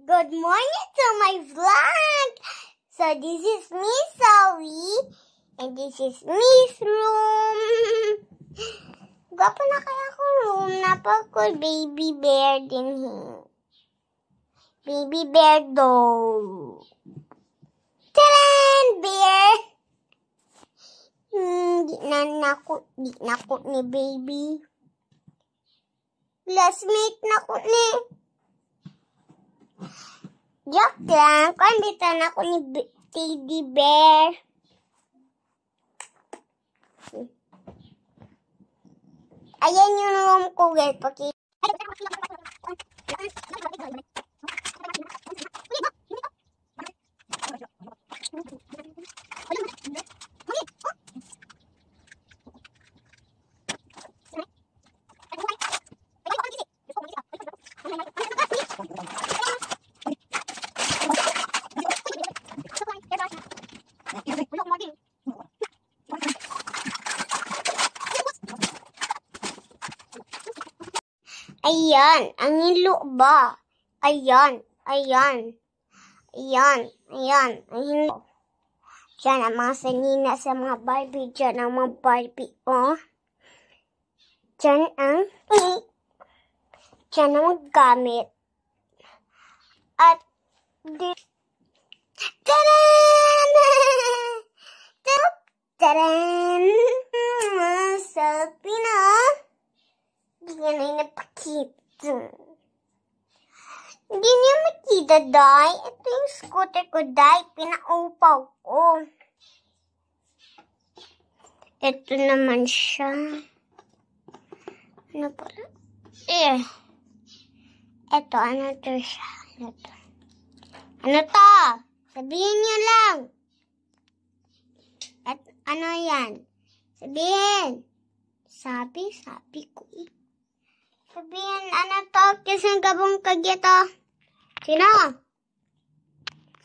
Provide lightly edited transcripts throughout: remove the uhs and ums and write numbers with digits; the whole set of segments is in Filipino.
Good morning to my vlog! So this is Miss Zoe and this is Miss Room. Gwapo na kaya ko room. Napakul baby bear din. Baby bear doll. Taran! Bear! Di na ko ni baby. Classmate na ko ni. Joke lang. Kandito na ko ni teddy bear. Ayan yung room ko, guys. Ayan, ang hilo ba? Ayan, ang hilo. Diyan ang mga sanina sa mga Barbie. Diyan ang mga Barbie, oh. Diyan ang gamit. At, taran! Taran! Selfie na. Hindi niya napakita. Hindi niya makita, Day. Ito yung scooter ko, Day. Pinaupaw ko. Ito naman siya. Ano pala? Ito, ano to siya? Ano to? Sabihin niyo lang. At ano yan? Sabihin. Sabi ko eh. Sabihin, ano to? Kisang gabong kagito. Sino?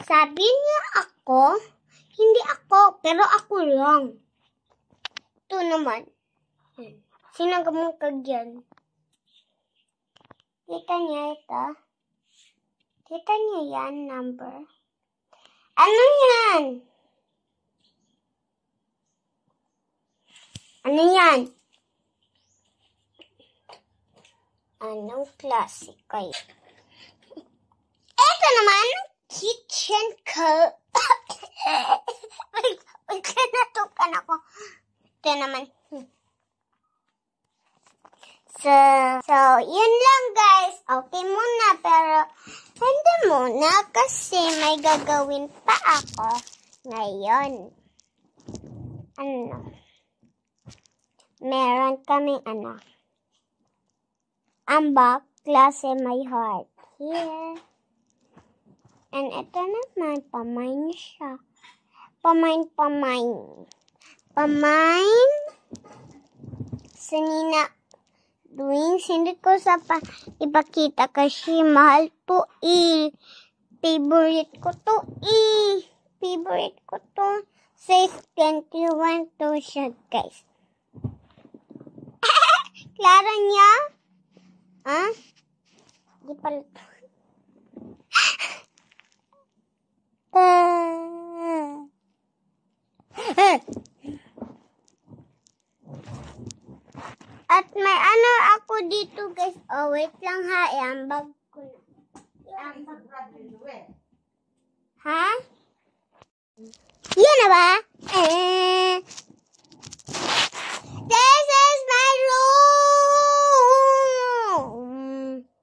Sabi niya ako? Hindi ako, pero ako lang. Ito naman. Sino gabong kagyan? Kita niya ito? Kita niya yan, number? Ano yan? Ano yan? Anong klase kayo? Ito naman, kitchen ko. Wait, natukan ako. Ito naman. So, yun lang guys. Okay muna, pero hindi muna kasi may gagawin pa ako ngayon. Meron kaming unbox klase my heart here. And ito naman, pamain siya. Pamain. Sanina, hindi ko sa ipakita kasi mahal po Favorite ko to. Says 21 to siya, guys. Klaro niya? Di pala. At may ako dito, guys. Oh, wait lang ha. Iambag ko na. Ha? Yan na ba?